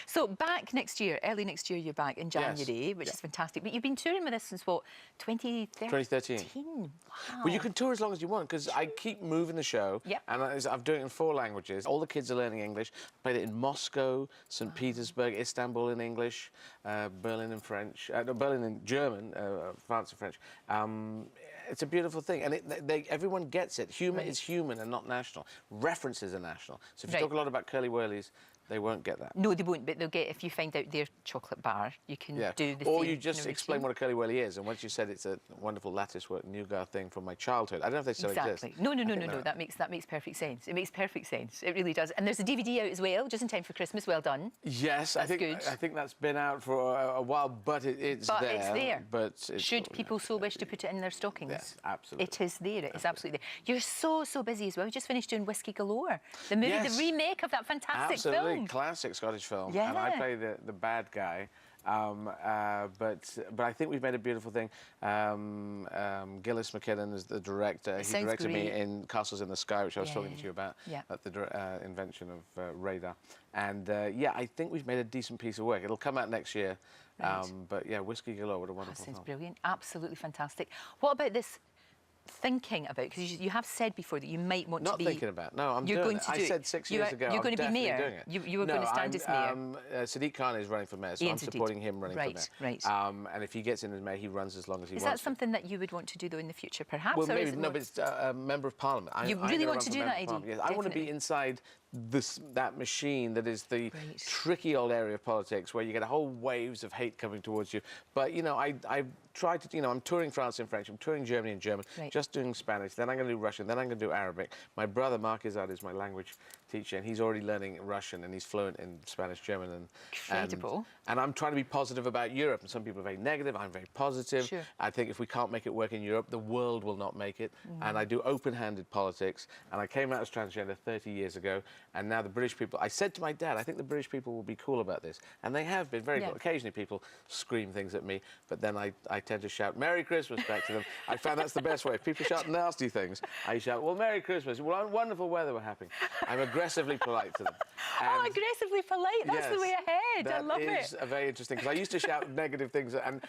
So back next year, early next year, you're back in January, which is fantastic. But you've been touring with us since, what, 2013? 2013. Wow. Well, you can tour as long as you want, because I keep moving the show, and I'm doing it in 4 languages. All the kids are learning English. I played it in Moscow, St. Petersburg, Istanbul in English, Berlin in French, Berlin in German, France in French. It's a beautiful thing, and everyone gets it. Humour is human and not national. References are national. So if you talk a lot about curly-whirlies, they won't get that. No, they won't, but they'll get, if you find out their chocolate bar, you can do the Or you just explain what a curly-whirly is, and once you said it's a wonderful lattice-work nougat thing from my childhood. I don't know if they still exist. No, that makes perfect sense. It makes perfect sense. It really does. And there's a DVD out as well, just in time for Christmas. Well done. Yes, I think that's been out for a while, but it's there. But it's there. But should people so wish to put it in their stockings? Yes, absolutely. It is there. It is absolutely there. You're so busy as well. We just finished doing Whiskey Galore, the movie, the remake of that fantastic film. Classic Scottish film. Yeah. And I play the bad guy. But I think we've made a beautiful thing. Gillis McKinnon is the director. He directed me in Castles in the Sky, which I was talking to you about, at the invention of radar. And yeah, I think we've made a decent piece of work. It'll come out next year. But yeah, Whiskey Galore, what a wonderful film. Sounds brilliant. Absolutely fantastic. What about this? Thinking about, because you have said before that you might want to be... Not thinking about, no, I'm doing it. I said 6 years ago, you're going to be mayor. Doing it. You were going to stand as mayor. Sadiq Khan is running for mayor, so I'm supporting him running for mayor. Right. And if he gets in as mayor, he runs as long as he wants. Is that something that you would want to do, though, in the future, perhaps? Well, maybe, no, but it's a member of parliament. You really want to do that, Eddie? Yes, I want to be inside that machine that is the tricky old area of politics where you get a whole waves of hate coming towards you. But, you know, I tried to, you know, I'm touring France in French, I'm touring Germany in German, just doing Spanish, then I'm going to do Russian, then I'm going to do Arabic. My brother, Mark Izzard, is my language teacher, and he's already learning Russian, and he's fluent in Spanish, German, and... Incredible. And I'm trying to be positive about Europe, and some people are very negative, I'm very positive. Sure. I think if we can't make it work in Europe, the world will not make it. And I do open-handed politics, and I came out as transgender 30 years ago, and now the British people... I said to my dad, I think the British people will be cool about this, and they have been very cool. Occasionally people scream things at me, but then I tend to shout Merry Christmas back to them. I found that's the best way. If people shout nasty things, I shout, well, Merry Christmas. Well, wonderful weather we're having. I'm aggressively polite to them. Oh, aggressively polite. That's the way ahead. I love it. That is very interesting, because I used to shout negative things, and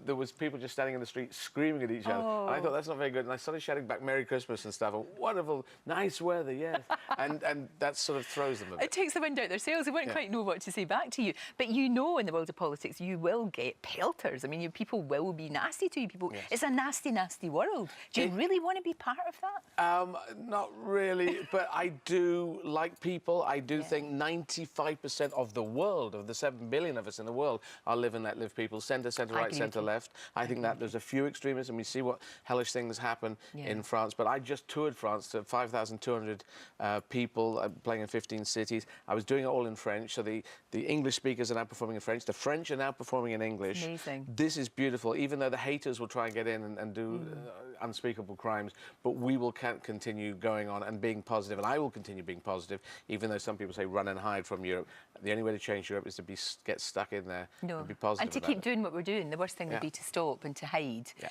there was people just standing in the street screaming at each other. And I thought, that's not very good. And I started shouting back Merry Christmas and stuff. Wonderful, nice weather, yes. and that sort of throws them a bit. It takes the wind out their sails. They wouldn't quite know what to say back to you. But you know, in the world of politics, you will get pelters. I mean, people will be nasty to you. It's a nasty, nasty world. Do you really want to be part of that? Not really, but I do like people. I do think 95% of the world, of the 7 billion of us in the world, are live and let live people. Centre, right, centre, left. I think that there's a few extremists, and we see what hellish things happen in France. But I just toured France to 5,200 people, playing in 15 cities. I was doing it all in French, so the English speakers are now performing in French. The French are now performing in English. Amazing. This is beautiful, even though the haters will try and get in and do unspeakable crimes, but we will continue going on and being positive, and I will continue being positive, even though some people say run and hide from Europe. The only way to change Europe is to get stuck in there and be positive. And to keep doing what we're doing. The worst thing would be to stop and to hide. Yeah.